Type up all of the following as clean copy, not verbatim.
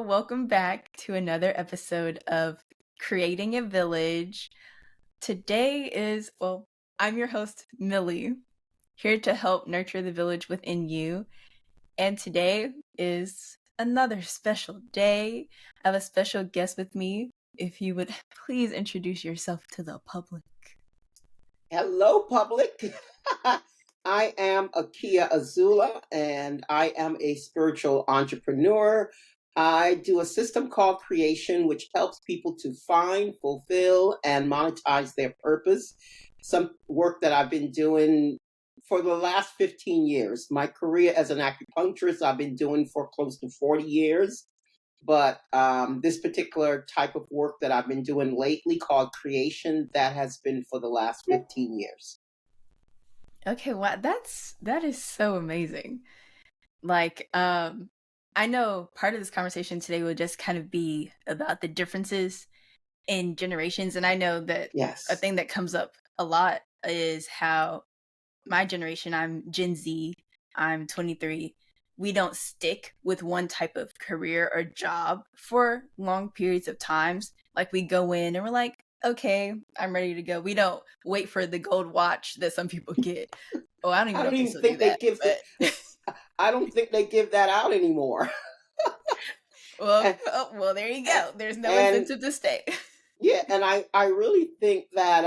welcome back to another episode of Creating a Village. Today I'm your host, Millie, here to help nurture the village within you. And today is another special day. I have a special guest with me. If you would please introduce yourself to the public. Hello, public. I am AKiyaa Azula, and I am a spiritual entrepreneur. I do a system called Creation, which helps people to find, fulfill, and monetize their purpose. Some work that I've been doing for the last 15 years. My career as an acupuncturist, I've been doing for close to 40 years. But this particular type of work that I've been doing lately called Creation, that has been for the last 15 years. Okay, wow, that is so amazing. I know part of this conversation today will just kind of be about the differences in generations, and I know that a Yes. thing that comes up a lot is how my generation, I'm Gen Z, I'm 23, we don't stick with one type of career or job for long periods of times. Like we go in and we're like, okay, I'm ready to go. We don't wait for the gold watch that some people get. Oh, I don't even I know don't if they even still do think they that, give the, but I don't think they give that out anymore. well, and, there you go. There's no and incentive to stay. yeah, and I really think that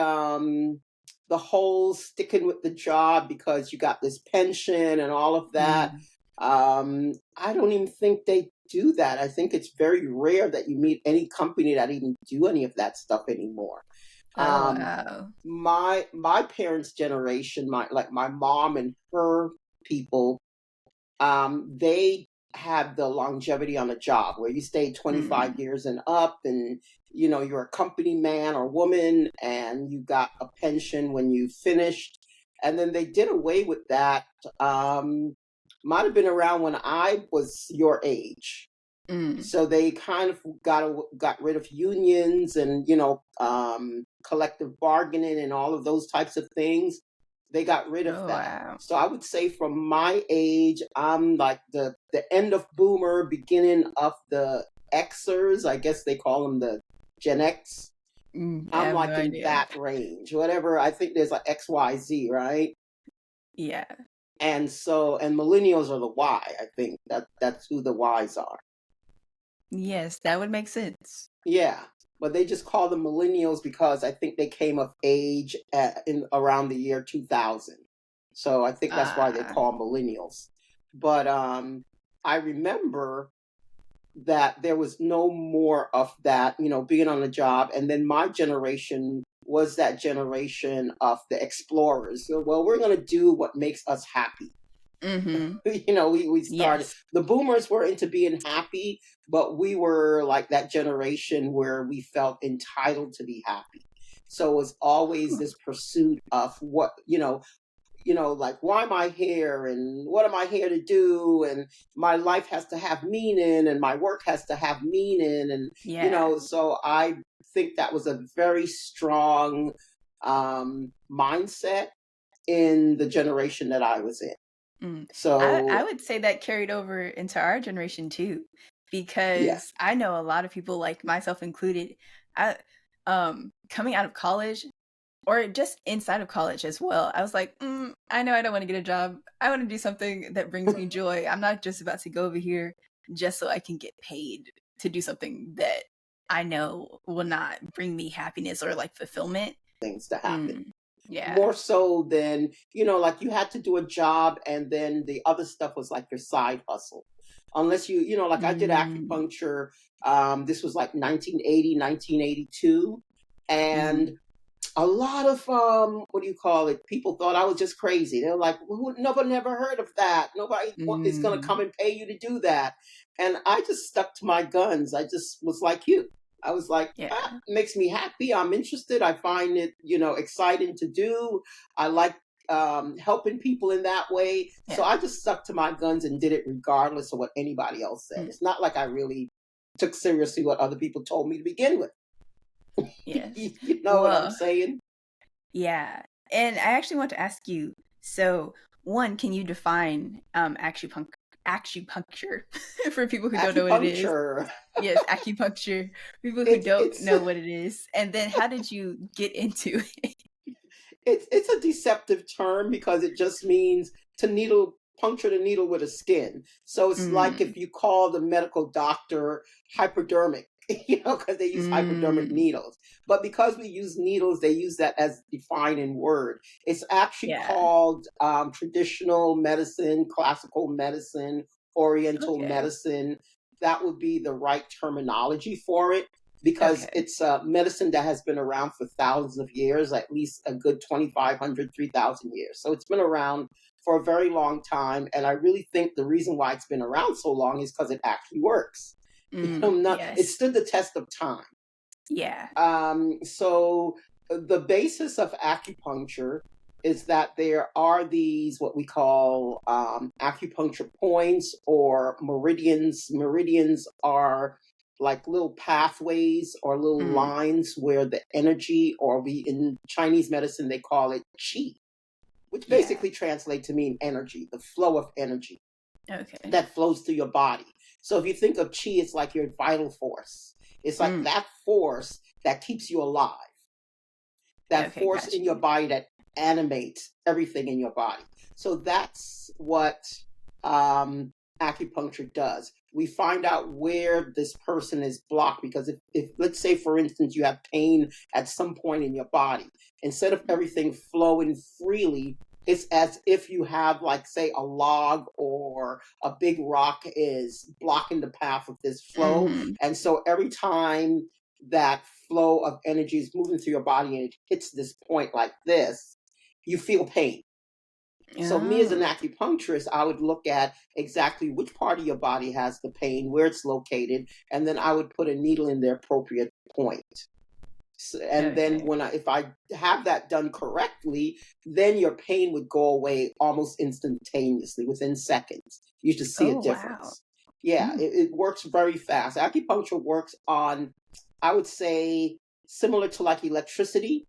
the whole sticking with the job because you got this pension and all of that, Mm. I don't even think they do that. I think it's very rare that you meet any company that even do any of that stuff anymore. Oh, Um, wow. my parents' generation, my mom and her people, they had the longevity on a job where you stay 25 Mm. years and up, and you're a company man or woman, and you got a pension when you finished. And then they did away with that. Might have been around when I was your age. Mm. So they kind of got rid of unions and collective bargaining and all of those types of things. They got rid of Oh, that. wow. So I would say from my age, I'm like the end of boomer, beginning of the Xers. I guess they call them the Gen X. I I'm have no like in idea. that range. Whatever. I think there's like XYZ, right? Yeah. And millennials are the Y. I think that's who the Ys are. Yes, that would make sense. Yeah, but they just call them millennials because I think they came of age in around the year 2000. So I think that's why they Ah. call millennials. But I remember that there was no more of that, being on the job. And then my generation was that generation of the explorers. So, well, we're going to do what makes us happy. Mm-hmm. We started, Yes. the boomers were into being happy, but we were like that generation where we felt entitled to be happy. So it was always this pursuit of what, like, why am I here and what am I here to do? And my life has to have meaning and my work has to have meaning. And, Yeah. so I think that was a very strong mindset in the generation that I was in. Mm. I So would say that carried over into our generation too, yeah. because I know a lot of people, like myself included, I coming out of college or just inside of college as well. I was like, I know I don't want to get a job. I want to do something that brings me joy. I'm not just about to go over here just so I can get paid to do something that I know will not bring me happiness or like fulfillment. Things to happen. Mm, yeah. More so than, like you had to do a job and then the other stuff was like your side hustle. Unless like I did Mm, acupuncture. This was like 1980, 1982. And mm, a lot of what do you call it? People thought I was just crazy. They're like, nobody never heard of that. Nobody is going to come mm, and pay you to do that. And I just stuck to my guns. I just was like you. I was like, yeah. it makes me happy. I'm interested. I find it, exciting to do. I like helping people in that way. So Yeah. I just stuck to my guns and did it regardless of what anybody else said. Mm, It's not like I really took seriously what other people told me to begin with. yes. You know what I'm Well, saying? yeah. And I actually want to ask you, so one, can you define acupuncture for people who don't know what it is. Acupuncture. Yes, acupuncture. People who It's don't it's know what it is. And then how did you get into it? it's a deceptive term because it just means to needle puncture the needle with a skin. So it's like Mm, if you call the medical doctor hypodermic, because they use hypodermic mm, needles. But because we use needles, they use that as defining word. It's actually yeah. called traditional medicine, classical medicine, oriental Okay. medicine. That would be the right terminology for it because Okay. it's a medicine that has been around for thousands of years, at least a good 2,500, 3,000 years. So it's been around for a very long time. And I really think the reason why it's been around so long is because it actually works. It Yes. stood the test of time. Yeah. So the basis of acupuncture is that there are these what we call acupuncture points or meridians. Meridians are like little pathways or little Mm, lines where the energy, or we in Chinese medicine they call it qi, which yeah. basically translates to mean energy, the flow of energy Okay. that flows through your body. So if you think of chi, it's like your vital force. It's like Mm, that force that keeps you alive, that okay, force got in your you. body that animates everything in your body. So that's what um, acupuncture does. We find out where this person is blocked because if, let's say, for instance, you have pain at some point in your body, instead of everything flowing freely, it's as if you have, like, say, a log or a big rock is blocking the path of this flow. Mm-hmm. And so every time that flow of energy is moving through your body and it hits this point like this, you feel pain. So me as an Oh, acupuncturist, I would look at exactly which part of your body has the pain, where it's located, and then I would put a needle in the appropriate point. And then okay. if I have that done correctly, then your pain would go away almost instantaneously within seconds. You should see a Oh, wow. difference. Yeah, Mm, it works very fast. Acupuncture works on, I would say, similar to like electricity.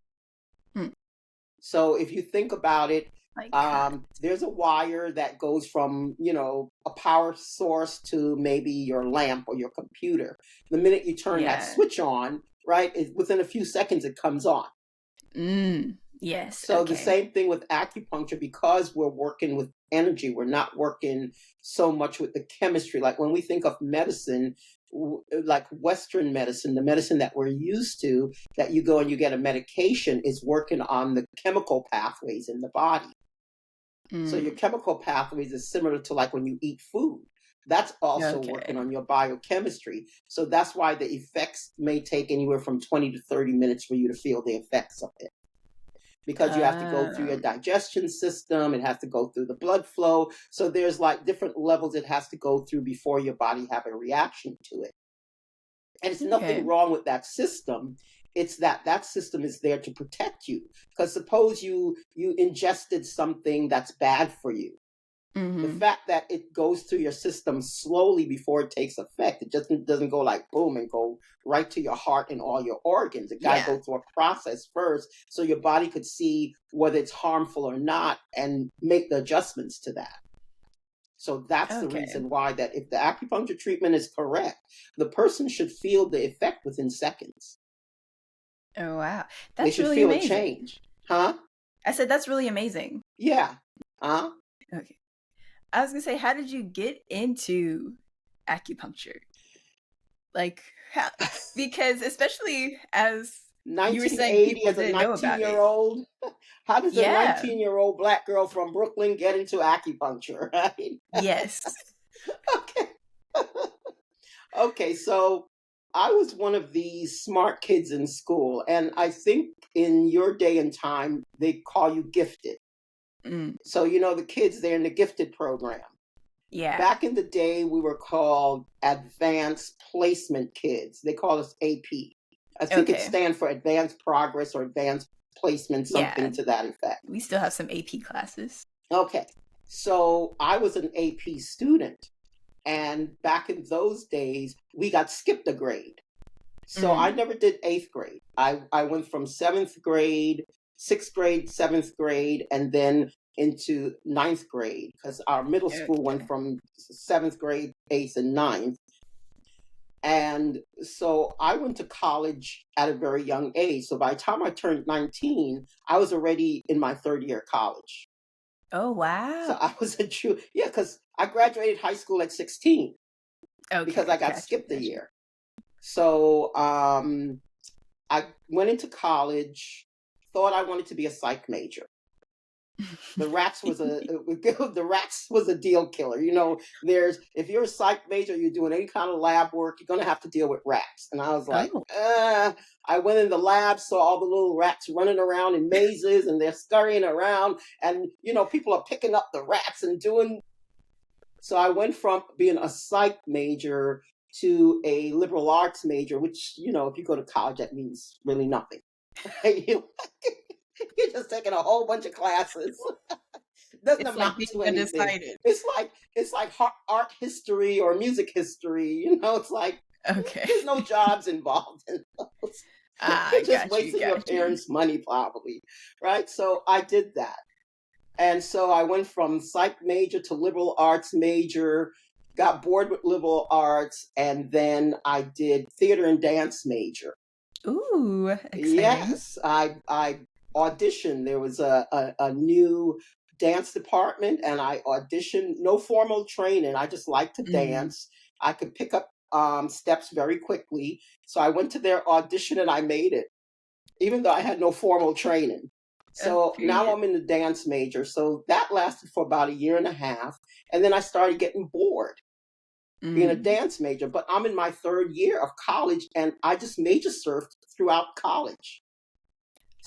mm. So if you think about it, Like how? there's a wire that goes from, a power source to maybe your lamp or your computer. The minute you turn that Yeah. switch on, right, within a few seconds it comes on. Yes. So the Okay. same thing with acupuncture, because we're working with energy, we're not working so much with the chemistry. Like when we think of medicine, like Western medicine, the medicine that we're used to, that you go and you get a medication, is working on the chemical pathways in the body. So your Mm, chemical pathways is similar to like when you eat food. That's also working okay. on your biochemistry. So that's why the effects may take anywhere from 20 to 30 minutes for you to feel the effects of it, because you have to go through your Um, digestion system. It has to go through the blood flow. So there's like different levels it has to go through before your body have a reaction to it. And it's nothing okay. wrong with that system. It's that system is there to protect you. Because suppose you ingested something that's bad for you. The Mm-hmm. fact that it goes through your system slowly before it takes effect, it just doesn't go like boom and go right to your heart and all your organs. It got to Yeah. go through a process first so your body could see whether it's harmful or not and make the adjustments to that. So that's the Okay. reason why, that if the acupuncture treatment is correct, the person should feel the effect within seconds. Oh, wow. They That's should really feel a amazing. change. Huh? I said that's really amazing. Yeah. Huh? Okay. I was gonna say, how did you get into acupuncture? Like, how? Because especially as you were saying, 1980 people as a didn't know 19 about year it. old. How does a Yeah. 19-year-old black girl from Brooklyn get into acupuncture, right? Yes. Okay. Okay, so I was one of these smart kids in school, and I think in your day and time, they call you gifted. Mm, So, the kids, they're in the gifted program. yeah. Back in the day, we were called advanced placement kids. They call us AP. I think it Okay. stands for advanced progress or advanced placement, Yeah. something to that effect. We still have some AP classes. Okay. So I was an AP student. And back in those days, we got skipped a grade. So I Mm, never did eighth grade. I went from seventh grade, sixth grade, seventh grade, and then into ninth grade because our middle school Okay. went from seventh grade, eighth, and ninth. And so I went to college at a very young age. So by the time I turned 19, I was already in my third year of college. Oh, So wow. I was a true, yeah, because I graduated high school at 16 because I Okay, got gotcha, skipped a gotcha. year. So I went into college, thought I wanted to be a psych major. The rats was a the rats was a deal killer. You know, there's if you're a psych major, you're doing any kind of lab work, you're gonna have to deal with rats. And I was like, Oh, I went in the lab, saw all the little rats running around in mazes, and they're scurrying around, and people are picking up the rats and doing. So I went from being a psych major to a liberal arts major, which if you go to college, that means really nothing. you, you're just taking a whole bunch of classes. Doesn't it's like amount being to anything. undecided. It's like art history or music history. It's like Okay. there's no jobs involved in those. Ah, You're just wasting your got you. parents' money, probably, right? So I did that, and so I went from psych major to liberal arts major. Got bored with liberal arts, and then I did theater and dance major. Ooh, exciting. Yes, I auditioned. There was a new dance department, and I auditioned. No formal training. I just like to Mm, dance. I could pick up steps very quickly. So I went to their audition and I made it, even though I had no formal training. So now period. I'm in the dance major. So that lasted for about a year and a half, and then I started getting bored being a Mm. dance major. But I'm in my third year of college, and I just major surfed throughout college.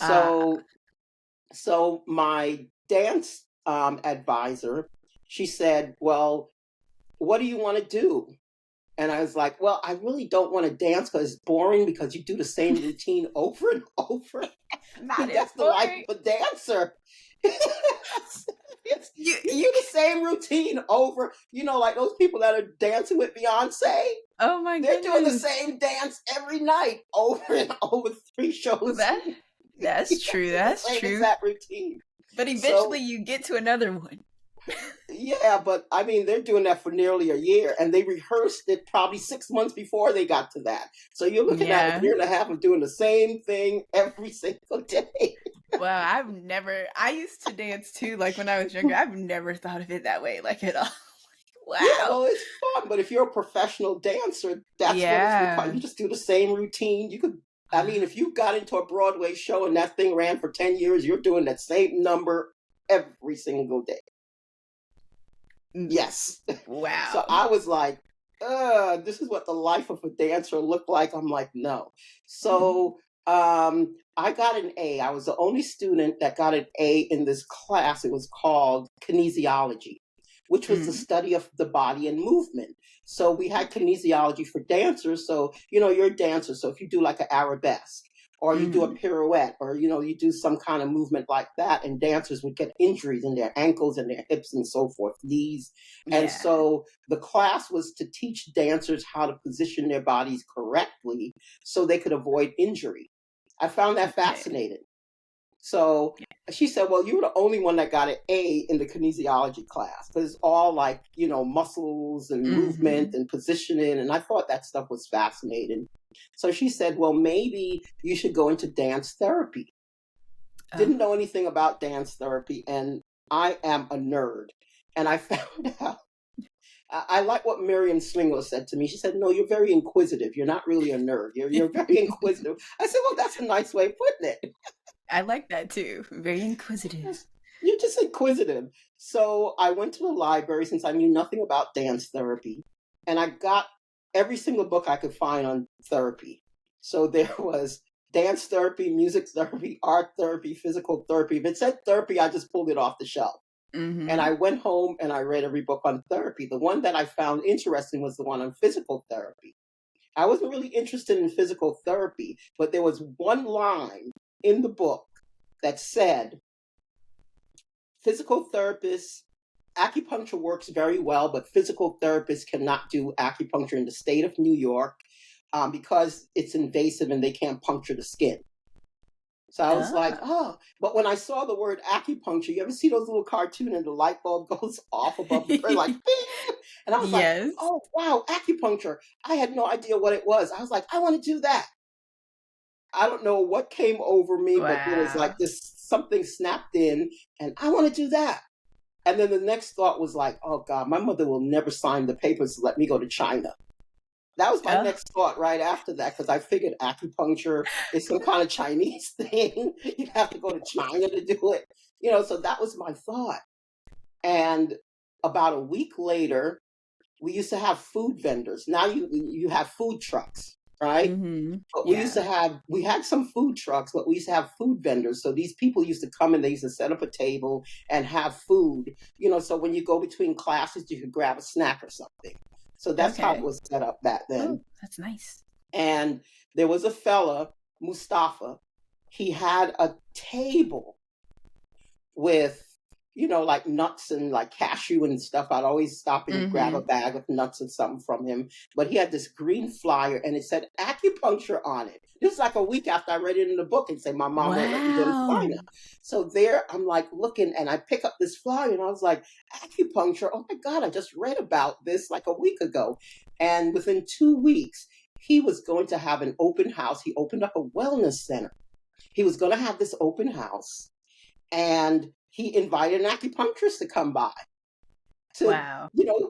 Ah, So my dance advisor, she said, "Well, what do you want to do?" And I was like, "Well, I really don't want to dance because it's boring because you do the same routine over and over. I that mean, is that's the life boring. of a dancer. You You do the same routine over. Like those people that are dancing with Beyonce. oh my They're doing the goodness. same dance every night over and over three Well, shows. that's Yeah, true. it's the That's same true. exact routine. But eventually So you get to another one. yeah, but I mean, they're doing that for nearly a year, and they rehearsed it probably 6 months before they got to that. So you're looking at a Yeah. year and a half of doing the same thing every single day. Well, I used to dance too, like when I was younger. I've never thought of it that way, like at all. Yeah, Wow. well, it's fun, but if you're a professional dancer, that's what it's required. Yeah. You just do the same routine. I mean, if you got into a Broadway show and that thing ran for 10 years, you're doing that same number every single day. Mm, Yes. So wow. I was like, this is what the life of a dancer looked like. I'm like, no. Mhm. So I got an A. I was the only student that got an A in this class. It was called kinesiology, which was the Mm. study of the body and movement. So we had Okay. kinesiology for dancers. So, you're a dancer. So if you do like an arabesque, or you do a Mhm. pirouette, or you do some kind of movement like that, and dancers would get injuries in their ankles and their hips and so forth, knees. And Yeah. so the class was to teach dancers how to position their bodies correctly so they could avoid injury. I found that Okay. fascinating. So Yeah. she said, "Well, you were the only one that got an A in the kinesiology class because it's all like, muscles and movement Mhm. and positioning." And I thought that stuff was fascinating. So she said, "Well, maybe you should go into dance therapy." Didn't know Oh. anything about dance therapy, and I am a nerd. And I found out I like what Miriam Swingler said to me. She said, "No, you're very inquisitive. You're not really a nerd. You're very inquisitive." I said, "Well, that's a nice way of putting it. I like that too. Very inquisitive. You're just inquisitive." So I went to the library since I knew nothing about dance therapy, and I got every single book I could find on therapy. So there was dance therapy, music therapy, art therapy, physical therapy. If it said therapy, I just pulled it off the shelf. And I Mhm. went home and I read every book on therapy. The one that I found interesting was the one on physical therapy. I wasn't really interested in physical therapy, but there was one line in the book that said, physical therapists, acupuncture works very well, but physical therapists cannot do acupuncture in the state of New York because it's invasive and they can't puncture the skin. So I was like, Oh, oh, but when I saw the word acupuncture, you ever see those little cartoon and the light bulb goes off above the person, like, bing? And I was like, yes. oh, wow, acupuncture. I had no idea what it was. I was like, I want to do that. I don't know what came over me, but it was like Wow. this something snapped in, and I want to do that. And then the next thought was like, oh God, my mother will never sign the papers to let me go to China. That was my Oh, next thought right after that, because I figured acupuncture is some kind of Chinese thing. You have to go to China to do it. So that was my thought. And about a week later, we used to have food vendors. Now you have food trucks, right? mhm. But Yeah. we had some food trucks, but we used to have food vendors. So these people used to come and they used to set up a table and have food, so when you go between classes, you could grab a snack or something. So that's how it Okay. was set up back Oh, then. that's nice. And there was a fella, Mustafa. He had a table with, like nuts and like cashew and stuff. I'd always stop and grab a Mhm. bag of nuts and something from him. But he had this green flyer and it said acupuncture on it. This is like a week after I read it in the book and say, my mom won't let me go to China. Wow. So there I'm like looking and I pick up this flyer and I was like, acupuncture. Oh my God, I just read about this like a week ago. And within 2 weeks, he was going to have an open house. He opened up a wellness center. He was going to have this open house and he invited an acupuncturist to come by to Wow.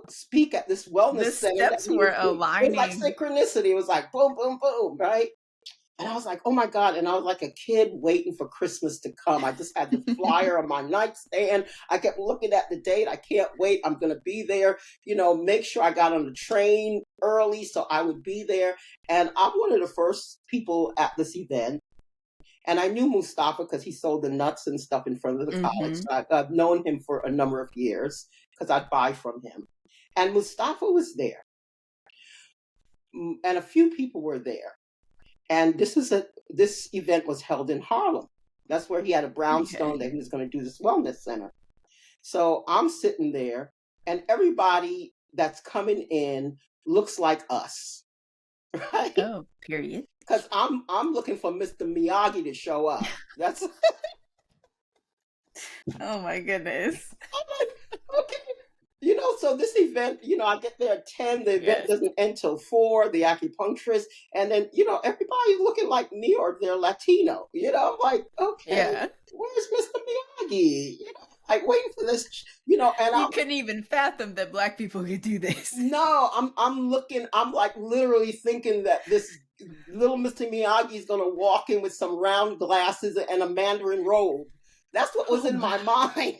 speak at this wellness The center that steps we were were doing. It was like aligning. synchronicity. It was like boom, boom, boom, right? And I was like, oh my God. And I was like a kid waiting for Christmas to come. I just had the flyer on my nightstand. I kept looking at the date. I can't wait. I'm going to be there. Make sure I got on the train early so I would be there. And I'm one of the first people at this event. And I knew Mustafa because he sold the nuts and stuff in front of the college. Mhm. So I've known him for a number of years because I'd buy from him. And Mustafa was there, and a few people were there. And this event was held in Harlem. That's where he had a brownstone Okay. that he was going to do this wellness center. So I'm sitting there, and everybody that's coming in looks like us, right? Oh, period. Because I'm looking for Mr. Miyagi to show up. That's Oh my goodness. I'm like, okay. So this event, I get there at 10, the event Yes. doesn't end till 4, the acupuncturist, and then, everybody's looking like me or they're Latino. I'm like, okay, Yeah. where's Mr. Miyagi? Like waiting for this, and You I'm couldn't even fathom that Black people could do this. no, I'm looking, I'm like literally thinking that this little Mr. Miyagi is gonna walk in with some round glasses and a Mandarin robe. That's what was Oh, in wow. my mind.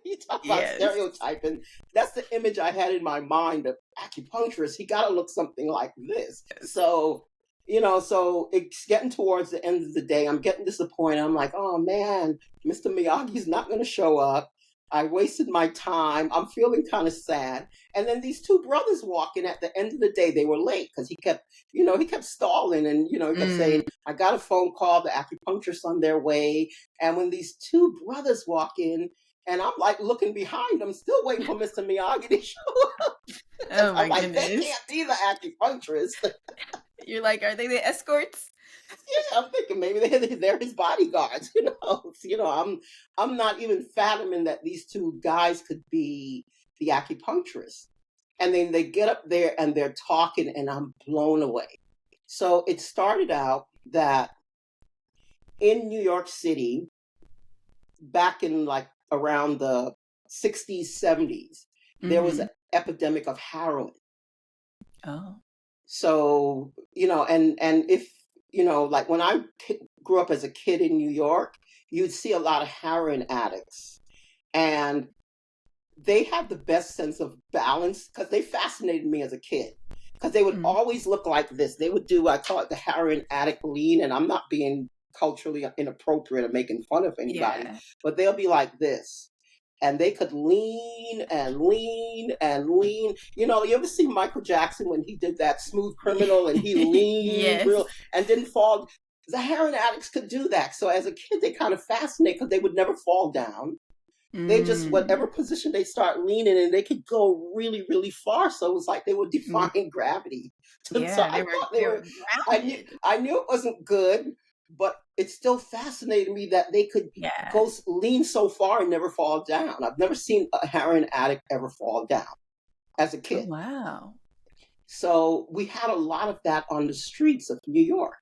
You talk about Yes. stereotyping. That's the image I had in my mind of acupuncturist. He got to look something like this. So, so it's getting towards the end of the day. I'm getting disappointed. I'm like, oh man, Mr. Miyagi's not going to show up. I wasted my time. I'm feeling kind of sad. And then these two brothers walking at the end of the day, they were late because he kept stalling and, he kept Mm. saying, I got a phone call, the acupuncturist's on their way. And when these two brothers walk in, and I'm like looking behind them, still waiting for Mr. Miyagi to show up. Because Oh I'm my like, they goodness. can't be the acupuncturist. You're like, are they the escorts? Yeah, I'm thinking maybe they're his bodyguards. I'm not even fathoming that these two guys could be the acupuncturist. And then they get up there and they're talking, and I'm blown away. So it started out that in New York City, back in like around the 60s, 70s, there was Mhm. an epidemic of heroin. Oh. So, and if, like when I grew up as a kid in New York, you'd see a lot of heroin addicts. And they had the best sense of balance because they fascinated me as a kid. Because they would Mm. always look like this. They would do, I call it the heroin addict lean, and I'm not being culturally inappropriate or making fun of anybody, Yeah. but they'll be like this. And they could lean and lean and lean. You ever see Michael Jackson when he did that Smooth Criminal and he leaned Yes. real and didn't fall? The heroin addicts could do that. So as a kid, they kind of fascinate because they would never fall down. They just, Mm. whatever position they start leaning in, they could go really, really far. So it was like they were Mm. defying gravity. So Yeah, I thought they they were, were grounded. I knew it wasn't good, but it still fascinated me that they could Yeah. go lean so far and never fall down. I've never seen a heroin addict ever fall down as a Oh, kid. wow. So we had a lot of that on the streets of New York.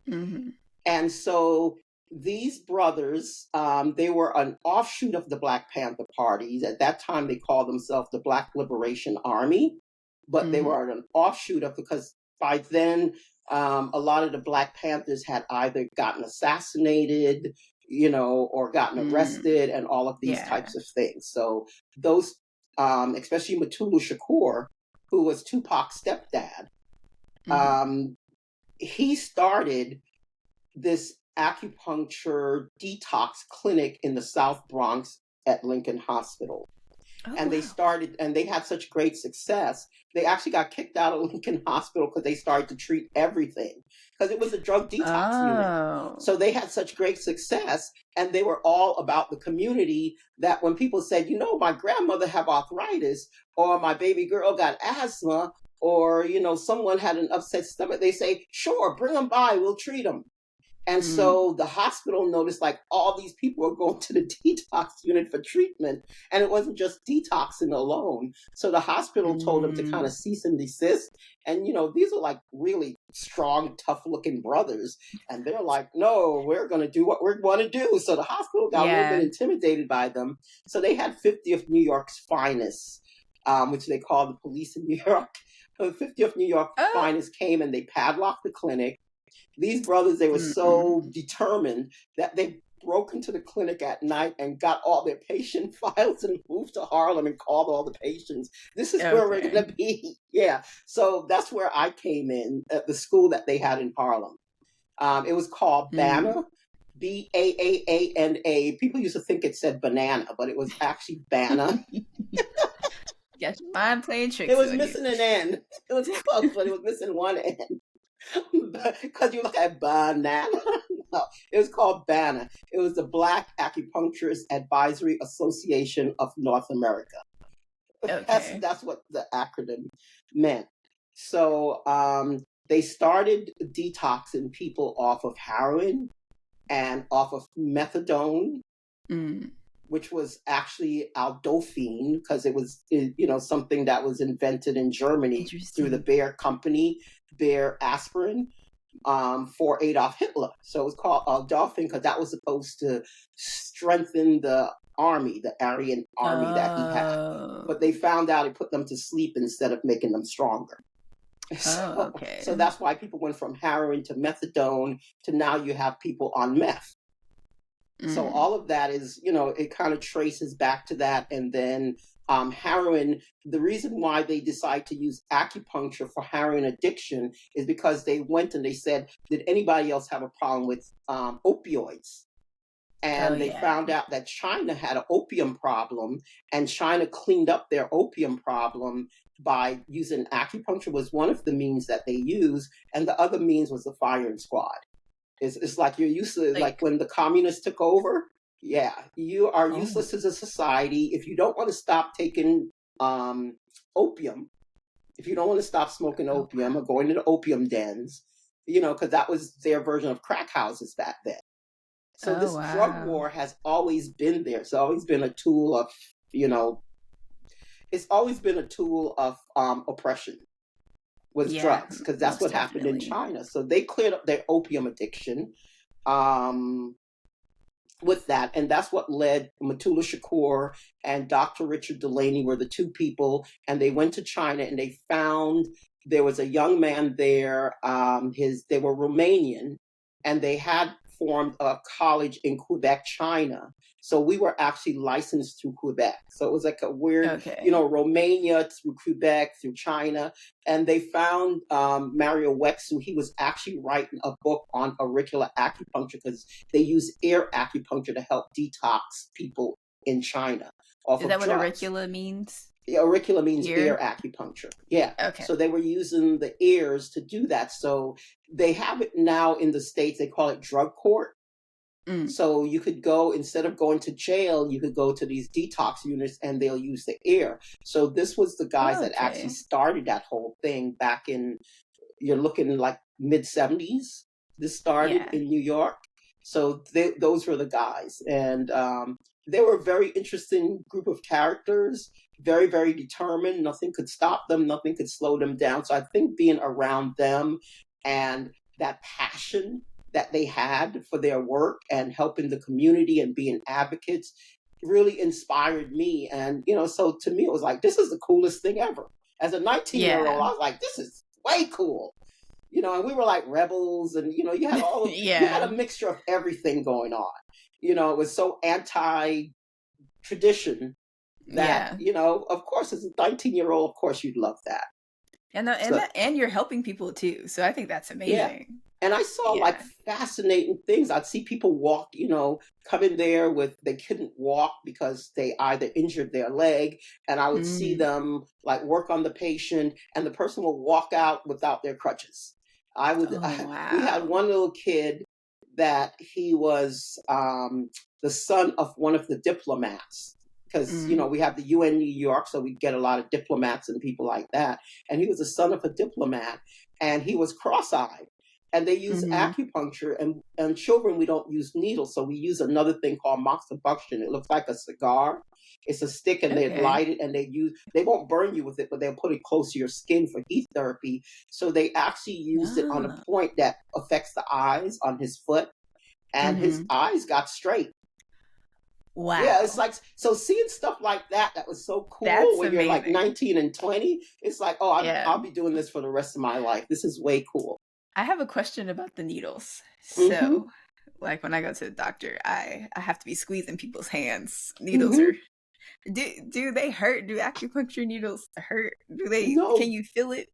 Mm-hmm. And so these brothers, they were an offshoot of the Black Panther Party. At that time, they called themselves the Black Liberation Army, but they Mm-hmm. were an offshoot of, because by then, a lot of the Black Panthers had either gotten assassinated, or gotten Mm. arrested, and all of these Yeah. types of things. So those, especially Matulu Shakur, who was Tupac's stepdad, Mm-hmm. um, he started this acupuncture detox clinic in the South Bronx at Lincoln Hospital. Oh, And wow. they had such great success. They actually got kicked out of Lincoln Hospital because they started to treat everything, because it was a drug detox unit. Oh. So they had such great success, and they were all about the community, that when people said, my grandmother have arthritis, or my baby girl got asthma, or, someone had an upset stomach, they say, sure, bring them by, we'll treat them. And Mm. so the hospital noticed, like, all these people were going to the detox unit for treatment. And it wasn't just detoxing alone. So the hospital told them to kind Mm. of cease and desist. And, these are like really strong, tough looking brothers. And they're like, no, we're going to do what we want to do. So the hospital got a little bit Yeah. intimidated by them. So they had 50 of New York's finest, which they call the police in New York. So the 50 of New York Oh. finest came and they padlocked the clinic. These brothers, they were Mm-mm. so determined that they broke into the clinic at night and got all their patient files and moved to Harlem and called all the patients. This is where we're Okay. going to be. Yeah. So that's where I came in, at the school that they had in Harlem. It was called Mm. BANA, Baana. People used to think it said banana, but it was actually BANA. Yes, mind playing It tricks was on you. missing an N. It was close, but it was missing one N. Because you look at banana. No, it was called BANA. It was the Black Acupuncturist Advisory Association of North America. Okay. That's what the acronym meant. So they started detoxing people off of heroin and off of methadone, Mm. which was actually aldophine, because it was, something that was invented in Germany through the Interesting. Bayer company, Bayer aspirin, for Adolf Hitler. So it was called aldophine because that was supposed to strengthen the army, the Aryan army that he had. But Oh. they found out it put them to sleep instead of making them stronger. Oh, So okay. that's why people went from heroin to methadone to now you have people on meth. So Mm. all of that is, it kind of traces back to that. And then heroin, the reason why they decide to use acupuncture for heroin addiction is because they went and they said, did anybody else have a problem with opioids? Oh, And they yeah. found out that China had an opium problem, and China cleaned up their opium problem by using acupuncture, was one of the means that they used, and the other means was the firing squad. It's like you're useless. Like Like, when the communists took over, yeah, you are oh, useless as a society if you don't want to stop taking um, opium. If you don't want to stop smoking oh, opium wow. or going to the opium dens, because that was their version of crack houses back then. So Oh, this drug wow. war has always been there. It's always been a tool of, you know, it's always been a tool of oppression, was Yeah, drugs, because that's most what happened in definitely. China. So they cleared up their opium addiction. Um, with that. And that's what led Matula Shakur and Dr. Richard Delaney were the two people. And they went to China and they found there was a young man there. They were Romanian, and they had formed a college in Quebec, China. So we were actually licensed through Quebec. So it was like a weird, Okay. Romania through Quebec through China. And they found Mario Wexu. He was actually writing a book on auricular acupuncture, because they use air acupuncture to help detox people in China off Is of that what drugs. auricula means? Yeah, auricular means Ear? ear acupuncture. Yeah. Okay. So they were using the ears to do that. So they have it now in the States. They call it drug court. Mm. So you could go, instead of going to jail, you could go to these detox units and they'll use the ear. So this was the guys that actually Okay. started that whole thing back in, you're looking like mid 70s. This started Yeah. in New York. So those were the guys. And they were a very interesting group of characters, very, very determined. Nothing could stop them, nothing could slow them down. So I think being around them and that passion that they had for their work and helping the community and being advocates really inspired me. And, so to me, it was like, this is the coolest thing ever. As a 19-year-old, Yeah. I was like, this is way cool. And we were like rebels, and you had Yeah. a mixture of everything going on. It was so anti tradition that, Yeah. of course, as a 19-year-old, of course you'd love that. So And you're helping people too. So I think that's yeah. amazing. And I saw like Yeah. fascinating things. I'd see people walk, come in there with, they couldn't walk because they either injured their leg. And I would see Mm. them like work on the patient, and the person will walk out without their crutches. Oh, We had wow. one little kid that he was the son of one of the diplomats. Because, Mm. we have the UN New York, so we get a lot of diplomats and people like that. And he was the son of a diplomat, and he was cross-eyed. And they use Hmm. acupuncture, and children, we don't use needles, so we use another thing called moxibustion. It looks like a cigar. It's a stick, and they Okay. light it, and they won't burn you with it, but they'll put it close to your skin for heat therapy. So they actually used it on a Ah. point that affects the eyes on his foot, and his Hmm. eyes got straight. Yeah, it's Wow. like, so seeing stuff like that was so cool That's when you're like amazing. 19 and 20. It's like, oh, Yeah. I'll be doing this for the rest of my life. This is way cool. I have a question about the needles. Hmm. So, like when I go to the doctor, I have to be squeezing people's hands. Needles Hmm. are do they hurt? Do acupuncture needles hurt? Do they can No, you feel it?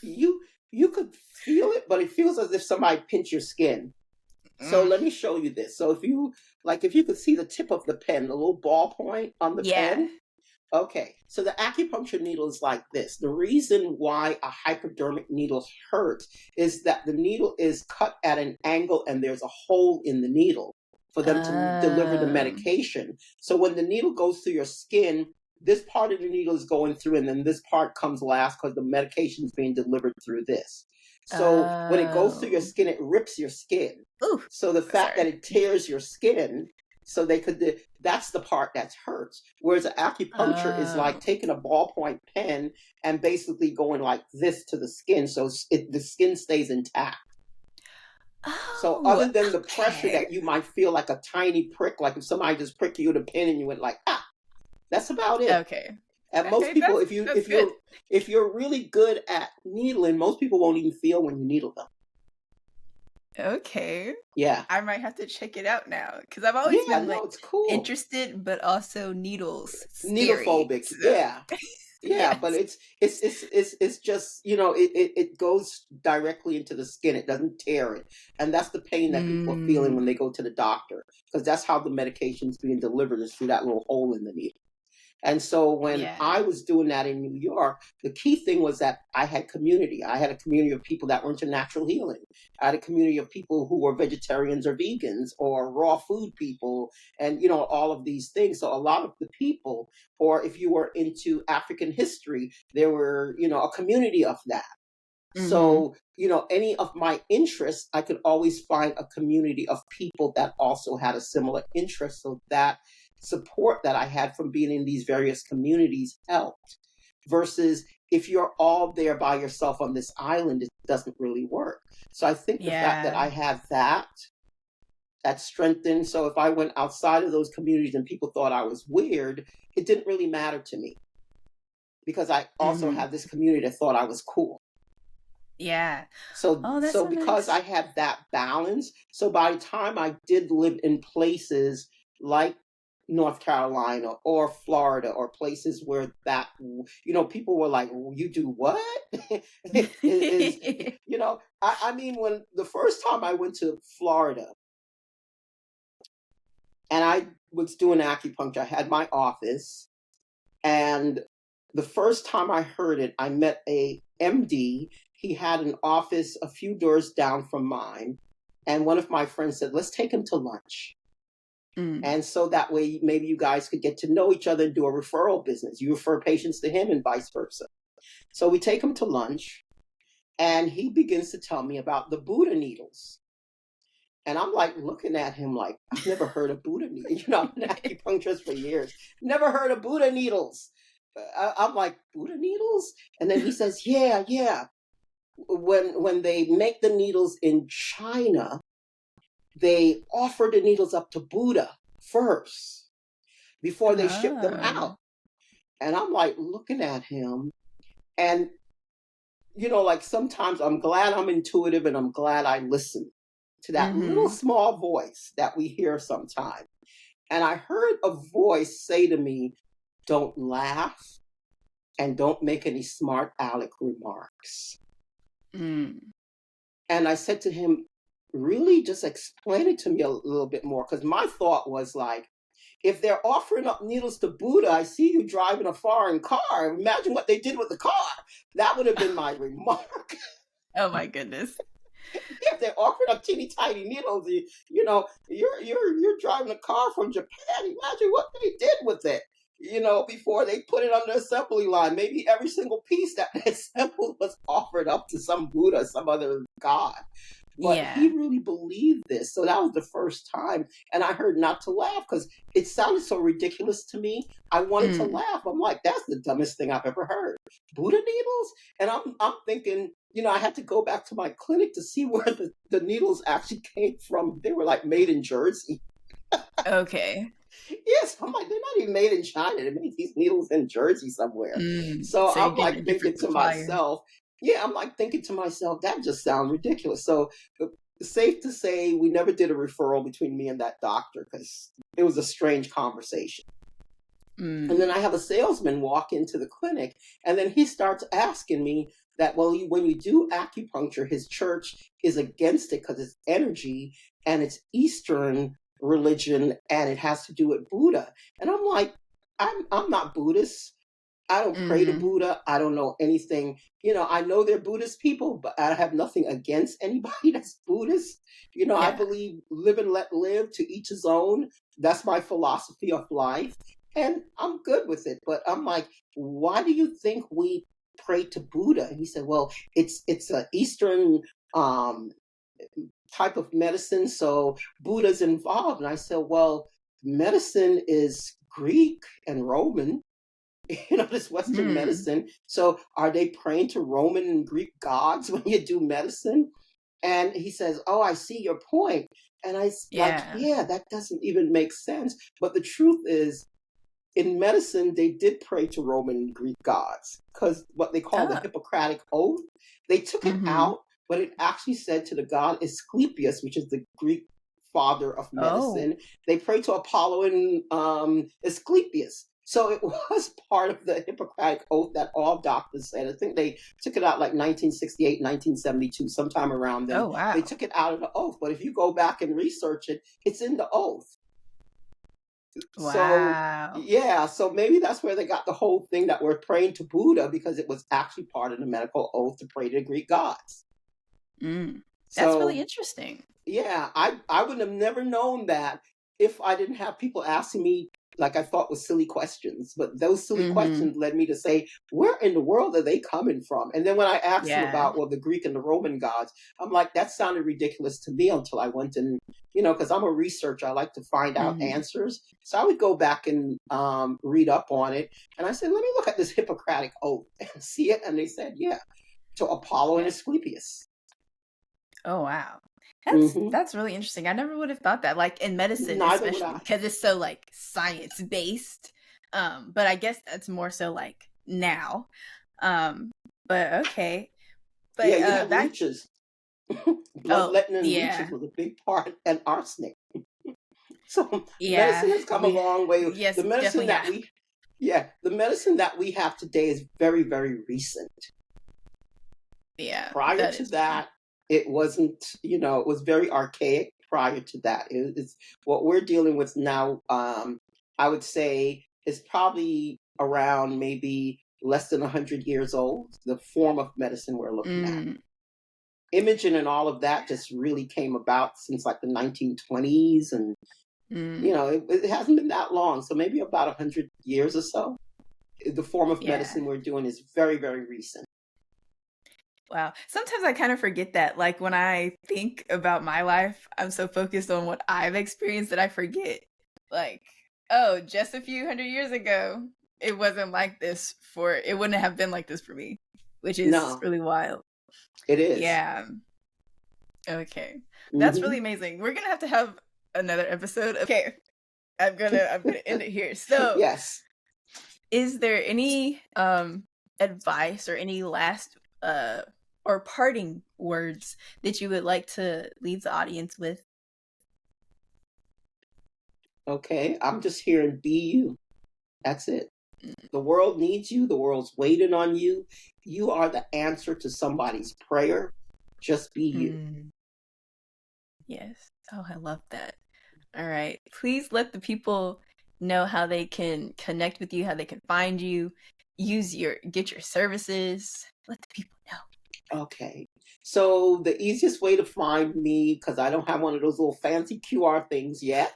you could feel it, but it feels as if somebody pinched your skin. So Mm. let me show you this. So if you could see the tip of the pen, the little ball point on the Yeah. pen. Okay, so the acupuncture needle is like this. The reason why a hypodermic needle hurts is that the needle is cut at an angle and there's a hole in the needle for them to deliver the Um. medication. So when the needle goes through your skin, this part of the needle is going through, and then this part comes last because the medication is being delivered through this. So when it goes through your Oh. skin, it rips your skin. Ooh. So the fact that Sorry. it tears your skin, so that's the part that hurts. Whereas acupuncture is like Oh. taking a ballpoint pen and basically going like this to the skin, so the skin stays intact. So Oh, other than the pressure okay. that you might feel, like a tiny prick, like if somebody just pricked you with a pin and you went like, ah, that's about it. Okay. And most Okay, people, that's good. if you're really good at needling, most people won't even feel when you needle them. Okay. Yeah. I might have to check it out now because I've always Yeah, been no, like it's cool. interested, but also needles Needle scary. phobic. So Yeah. Yeah, but yes. it's just, it goes directly into the skin. It doesn't tear it. And that's the pain that people are feeling Mm, when they go to the doctor, because that's how the medication is being delivered, is through that little hole in the needle. And so when yeah. I was doing that in New York, the key thing was that I had community. I had a community of people that were into natural healing. I had a community of people who were vegetarians or vegans or raw food people, and all of these things. So a lot of the people, or if you were into African history, there were, a community of that. Mm-hmm. So, any of my interests, I could always find a community of people that also had a similar interest. So that support that I had from being in these various communities helped. Versus if you're all there by yourself on this island, it doesn't really work. So I think the fact that Yeah. I had that strengthened. So if I went outside of those communities and people thought I was weird, it didn't really matter to me, because I also Mm-hmm. had this community that thought I was cool. Yeah. So Oh, that's so so because nice. I had that balance, so by the time I did live in places like North Carolina or Florida, or places where people were like, you do what? Is I mean, when the first time I went to Florida and I was doing acupuncture, I had my office, and the first time I heard it, I met a MD. He had an office a few doors down from mine. And one of my friends said, let's take him to lunch. Mm. And so that way, maybe you guys could get to know each other and do a referral business. You refer patients to him and vice versa. So we take him to lunch, and he begins to tell me about the Buddha needles. And I'm like looking at him like, I've never heard of Buddha needles. I've been an acupuncturist for years. Never heard of Buddha needles. I'm like, Buddha needles? And then he says, yeah, yeah. When they make the needles in China, they offer the needles up to Buddha first before they ship them Oh. out. And I'm like looking at him, and like sometimes I'm glad I'm intuitive and I'm glad I listen to that little Mm-hmm. small voice that we hear sometimes. And I heard a voice say to me, don't laugh and don't make any smart aleck remarks. Mm. And I said to him, really just explain it to me a little bit more. Because my thought was like, if they're offering up needles to Buddha, I see you driving a foreign car. Imagine what they did with the car. That would have been my remark. Oh my goodness. If they're offering up teeny tiny needles, you're driving a car from Japan. Imagine what they did with it. Before they put it on the assembly line, maybe every single piece that they assembled was offered up to some Buddha, some other god. But he Yeah. really believed this. So that was the first time. And I heard not to laugh because it sounded so ridiculous to me. I wanted to Mm. laugh. I'm like, that's the dumbest thing I've ever heard. Buddha needles? And I'm thinking, I had to go back to my clinic to see where the needles actually came from. They were like made in Jersey. Okay. Yes, I'm like, they're not even made in China. They made these needles in Jersey somewhere. Mm. So So you're I'm getting a like thinking different to supplier. myself, yeah, I'm like thinking to myself, that just sounds ridiculous. So safe to say, we never did a referral between me and that doctor because it was a strange conversation. And then Mm. I have a salesman walk into the clinic, and then he starts asking me that, well, when you do acupuncture, his church is against it because it's energy and it's Eastern religion and it has to do with Buddha. And I'm like, I'm not Buddhist. I don't pray to Mm-hmm. Buddha. I don't know anything. I know they're Buddhist people, but I have nothing against anybody that's Buddhist. I Yeah. believe live and let live, to each his own. That's my philosophy of life. And I'm good with it. But I'm like, why do you think we pray to Buddha? And he said, well, it's a Eastern um, type of medicine, so Buddha's involved. And I said, well, medicine is Greek and Roman, this Western Mm. medicine. So are they praying to Roman and Greek gods when you do medicine? And he says, oh, I see your point. And like, Yeah. yeah, that doesn't even make sense. But the truth is, in medicine, they did pray to Roman and Greek gods because what they call the Oh. Hippocratic Oath, they took it Mm-hmm. out, but it actually said to the god Asclepius, which is the Greek father of Oh. medicine. They prayed to Apollo and Asclepius. So it was part of the Hippocratic Oath that all doctors said. I think they took it out like 1968, 1972, sometime around then. Oh They wow. took it out of the oath. But if you go back and research it, it's in the oath. So Wow. yeah, so maybe that's where they got the whole thing that we're praying to Buddha because it was actually part of the medical oath to pray to the Greek gods. Mm. That's really So interesting. yeah, I would have never known that if I didn't have people asking me like I thought was silly questions. But those silly Mm-hmm. questions led me to say, where in the world are they coming from? And then when I asked them Yeah. about, well, the Greek and the Roman gods, I'm like, that sounded ridiculous to me until I went and, because I'm a researcher, I like to find out Mm-hmm. answers. So I would go back and read up on it. And I said, let me look at this Hippocratic Oath and see it. And they said, yeah, to Apollo and Yeah. Asclepius. Oh wow. Hmm. That's really interesting. I never would have thought that, like in medicine, Neither would especially I. because it's so like science based. But I guess that's more so like now. Um, but okay. Yeah, But you have back. leeches. Oh Bloodletting and leeches yeah, was a big part, and arsenic. So yeah. medicine has come a We long way. yes, definitely have. The medicine that we have today is very, very recent. Yeah, Prior that to is true. that, it wasn't, it was very archaic prior to that. It's what we're dealing with now, I would say is probably around maybe less than 100 years old, the form of medicine we're looking at. Mm, Imaging and all of that just really came about since like the 1920s, and mm, it hasn't been that long, so maybe about 100 years or so. The form of yeah. medicine we're doing is very, very recent. Wow. Sometimes I kind of forget that. Like when I think about my life, I'm so focused on what I've experienced that I forget. Like, oh, just a few hundred years ago, it wasn't like this for, it wouldn't have been like this for me, which is No, really wild. it is. Yeah. Okay. That's really Hmm. amazing. We're gonna have to have another episode. Okay. I'm gonna end it here. So, Yes. is there any advice or any last or parting words that you would like to leave the audience with? Okay. I'm just hearing be you. That's it. Mm, The world needs you. The world's waiting on you. You are the answer to somebody's prayer. Just be you. mm, yes. Oh, I love that. All right. Please let the people know how they can connect with you, how they can find you, get your services. Let the people Okay. So the easiest way to find me, because I don't have one of those little fancy QR things yet,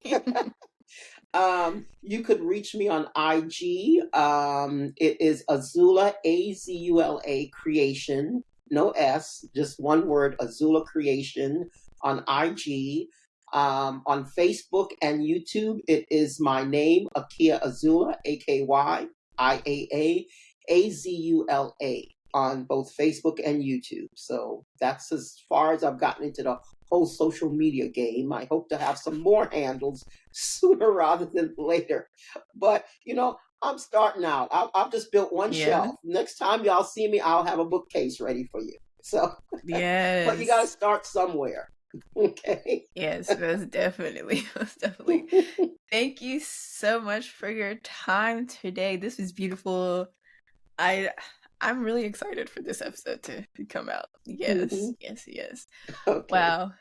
know. you could reach me on IG. It is Azula, Azula Creation, no S, just one word, Azula Creation on IG. On Facebook and YouTube, it is my name, AKiyaa Azula, AKiyaa Azula, on both Facebook and YouTube. So that's as far as I've gotten into the whole social media game. I hope to have some more handles sooner rather than later. But, I'm starting out. I've just built one Yeah. shelf. Next time y'all see me, I'll have a bookcase ready for you. So, but you got to Yes. start somewhere. Okay. Yes, that's definitely, most definitely. Thank you so much for your time today. This was beautiful. I I'm really excited for this episode to come out. Yes, Mhm. yes, yes. Okay. Wow.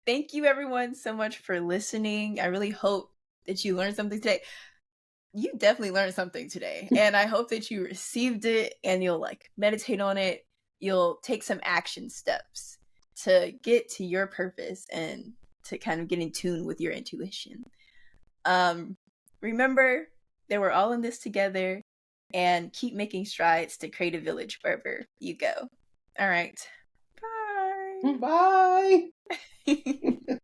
Thank you everyone so much for listening. I really hope that you learned something today. You definitely learned something today. And I hope that you received it and you'll like meditate on it. You'll take some action steps to get to your purpose and to kind of get in tune with your intuition. Um, Remember that we're all in this together and keep making strides to create a village wherever you go. All right. Bye. Bye.